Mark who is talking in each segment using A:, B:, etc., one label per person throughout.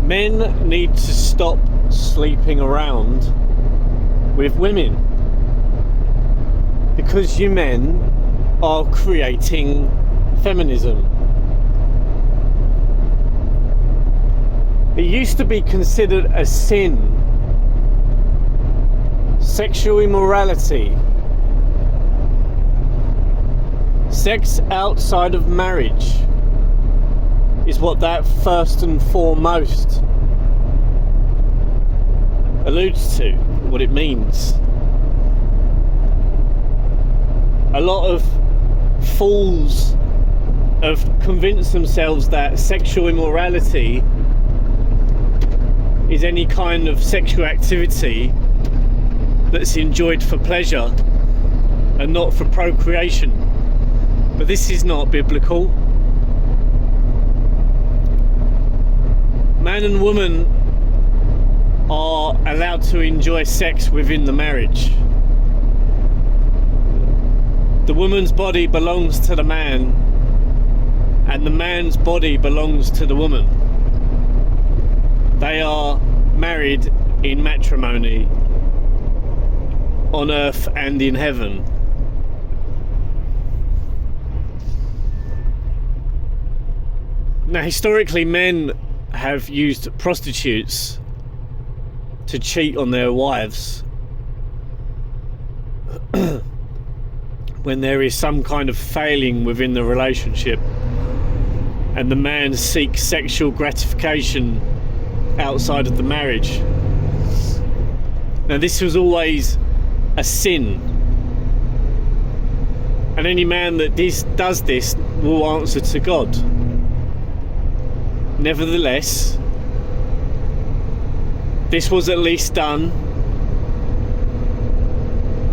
A: Men need to stop sleeping around with women, because you men are creating feminism. It used to be considered a sin. Sexual immorality, sex outside of marriage, is what that first and foremost alludes to, what it means. A lot of fools have convinced themselves that sexual immorality is any kind of sexual activity that's enjoyed for pleasure and not for procreation. But this is not biblical. Man and woman are allowed to enjoy sex within the marriage. The woman's body belongs to the man, and the man's body belongs to the woman. They are married in matrimony on earth and in heaven. Now, historically, men have used prostitutes to cheat on their wives when there is some kind of failing within the relationship and the man seeks sexual gratification outside of the marriage. Now, this was always a sin, and any man that does this will answer to God. Nevertheless, this was at least done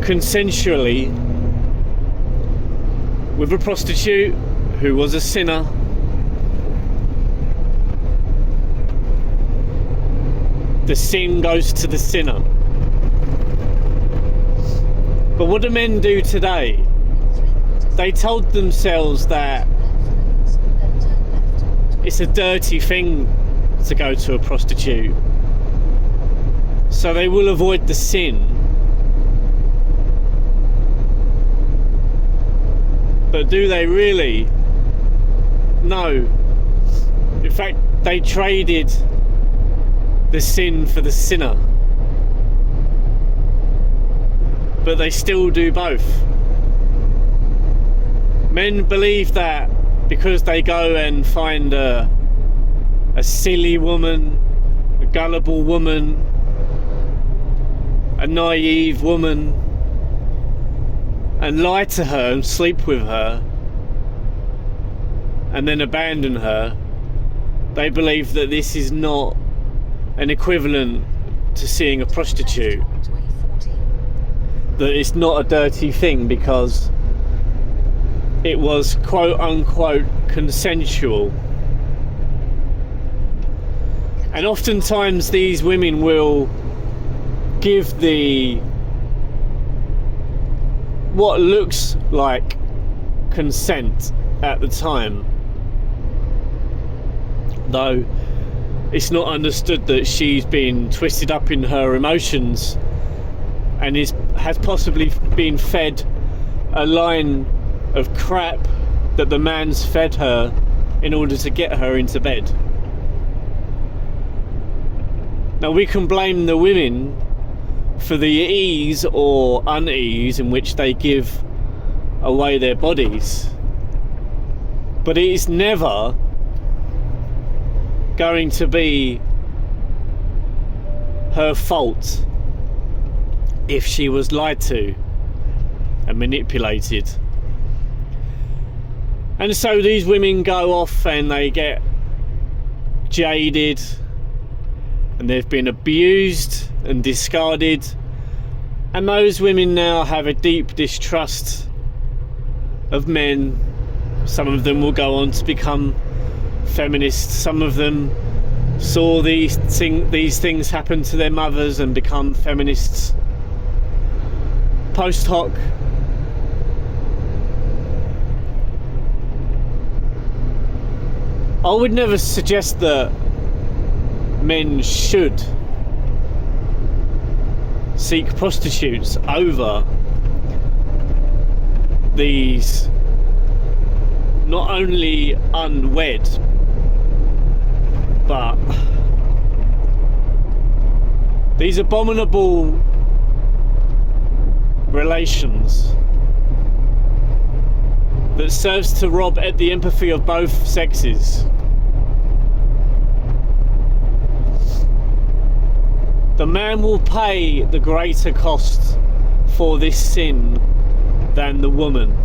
A: consensually with a prostitute who was a sinner. The sin goes to the sinner. But what do men do today? They told themselves that it's a dirty thing to go to a prostitute, so they will avoid the sin. But do they really? No. In fact, they traded the sin for the sinner. But they still do both. Men believe that because they go and find a silly woman, a gullible woman, a naive woman, and lie to her and sleep with her and then abandon her, they believe that this is not an equivalent to seeing a prostitute, that it's not a dirty thing because it was quote unquote consensual. And oftentimes these women will give what looks like consent at the time, though it's not understood that she's been twisted up in her emotions and has possibly been fed a line of crap that the man's fed her in order to get her into bed. Now, we can blame the women for the ease or unease in which they give away their bodies, but it is never going to be her fault if she was lied to and manipulated. And so these women go off and they get jaded, and they've been abused and discarded, and those women now have a deep distrust of men. Some of them will go on to become feminists. Some of them saw these things happen to their mothers and become feminists post hoc. I would never suggest that men should seek prostitutes over these not only unwed but these abominable relations that serves to rob at the empathy of both sexes. The man will pay the greater cost for this sin than the woman.